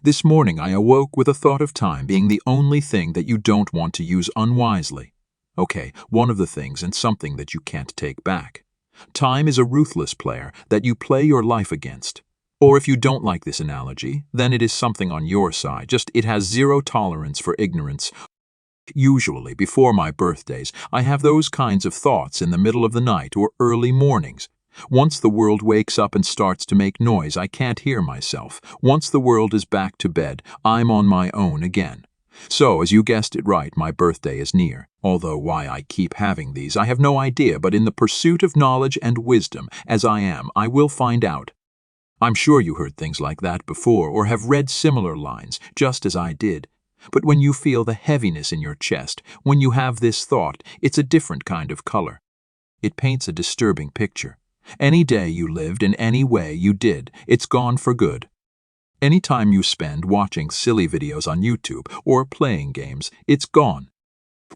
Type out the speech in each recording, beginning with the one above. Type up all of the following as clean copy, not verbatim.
This morning I awoke with a thought of time being the only thing that you don't want to use unwisely. Okay, one of the things and something that you can't take back. Time is a ruthless player that you play your life against. Or if you don't like this analogy, then it is something on your side, just it has zero tolerance for ignorance. Usually, before my birthdays, I have those kinds of thoughts in the middle of the night or early mornings. Once the world wakes up and starts to make noise, I can't hear myself. Once the world is back to bed, I'm on my own again. So, as you guessed it right, my birthday is near. Although why I keep having these, I have no idea, but in the pursuit of knowledge and wisdom, as I am, I will find out. I'm sure you heard things like that before or have read similar lines, just as I did. But when you feel the heaviness in your chest, when you have this thought, it's a different kind of color. It paints a disturbing picture. Any day you lived in any way you did, it's gone for good. Any time you spend watching silly videos on YouTube or playing games, it's gone.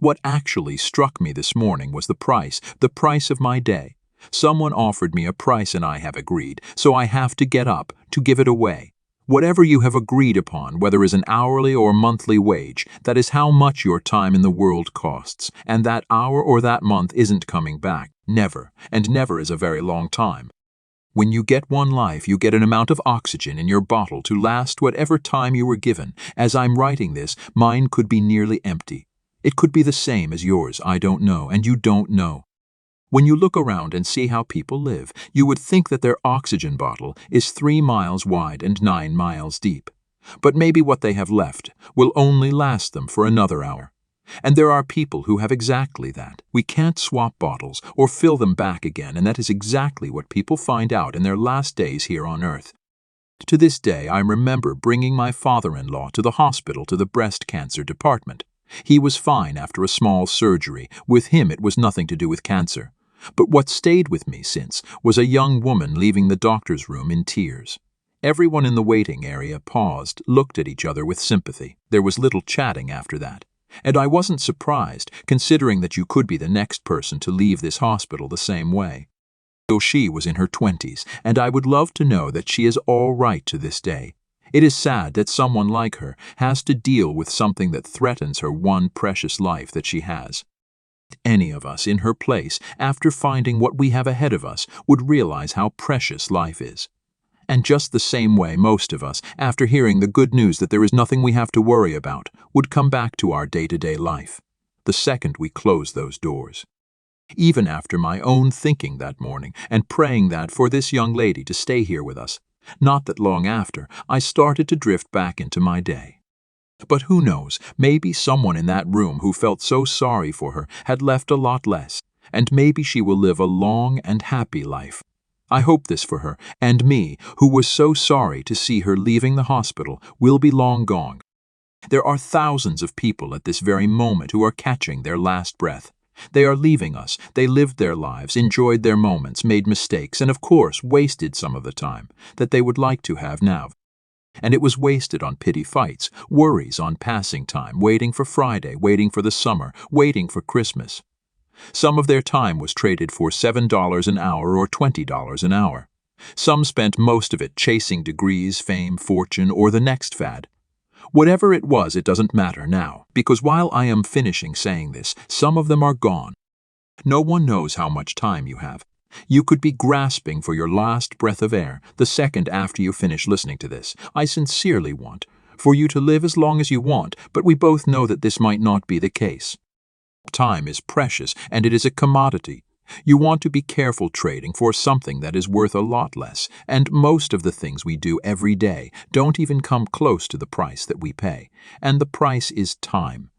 What actually struck me this morning was the price of my day. Someone offered me a price and I have agreed, so I have to get up to give it away. Whatever you have agreed upon, whether as an hourly or monthly wage, that is how much your time in the world costs, and that hour or that month isn't coming back. Never, and never is a very long time. When you get one life, you get an amount of oxygen in your bottle to last whatever time you were given. As I'm writing this, mine could be nearly empty. It could be the same as yours, I don't know, and you don't know. When you look around and see how people live, you would think that their oxygen bottle is 3 miles wide and 9 miles deep. But maybe what they have left will only last them for another hour. And there are people who have exactly that. We can't swap bottles or fill them back again, and that is exactly what people find out in their last days here on Earth. To this day, I remember bringing my father-in-law to the hospital to the breast cancer department. He was fine after a small surgery. With him, it was nothing to do with cancer. But what stayed with me since was a young woman leaving the doctor's room in tears. Everyone in the waiting area paused, looked at each other with sympathy. There was little chatting after that. And I wasn't surprised, considering that you could be the next person to leave this hospital the same way. So she was in her 20s, and I would love to know that she is all right to this day. It is sad that someone like her has to deal with something that threatens her one precious life that she has. Any of us in her place, after finding what we have ahead of us, would realize how precious life is. And just the same way most of us, after hearing the good news that there is nothing we have to worry about, would come back to our day-to-day life, the second we close those doors. Even after my own thinking that morning and praying that for this young lady to stay here with us, not that long after, I started to drift back into my day. But who knows, maybe someone in that room who felt so sorry for her had left a lot less, and maybe she will live a long and happy life. I hope this for her, and me, who was so sorry to see her leaving the hospital, will be long gone. There are thousands of people at this very moment who are catching their last breath. They are leaving us. They lived their lives, enjoyed their moments, made mistakes, and of course wasted some of the time that they would like to have now. And it was wasted on petty fights, worries on passing time, waiting for Friday, waiting for the summer, waiting for Christmas. Some of their time was traded for $7 an hour or $20 an hour. Some spent most of it chasing degrees, fame, fortune, or the next fad. Whatever it was, it doesn't matter now, because while I am finishing saying this, some of them are gone. No one knows how much time you have. You could be grasping for your last breath of air the second after you finish listening to this. I sincerely want for you to live as long as you want, but we both know that this might not be the case. Time is precious, and it is a commodity. You want to be careful trading for something that is worth a lot less, and most of the things we do every day don't even come close to the price that we pay, and the price is time.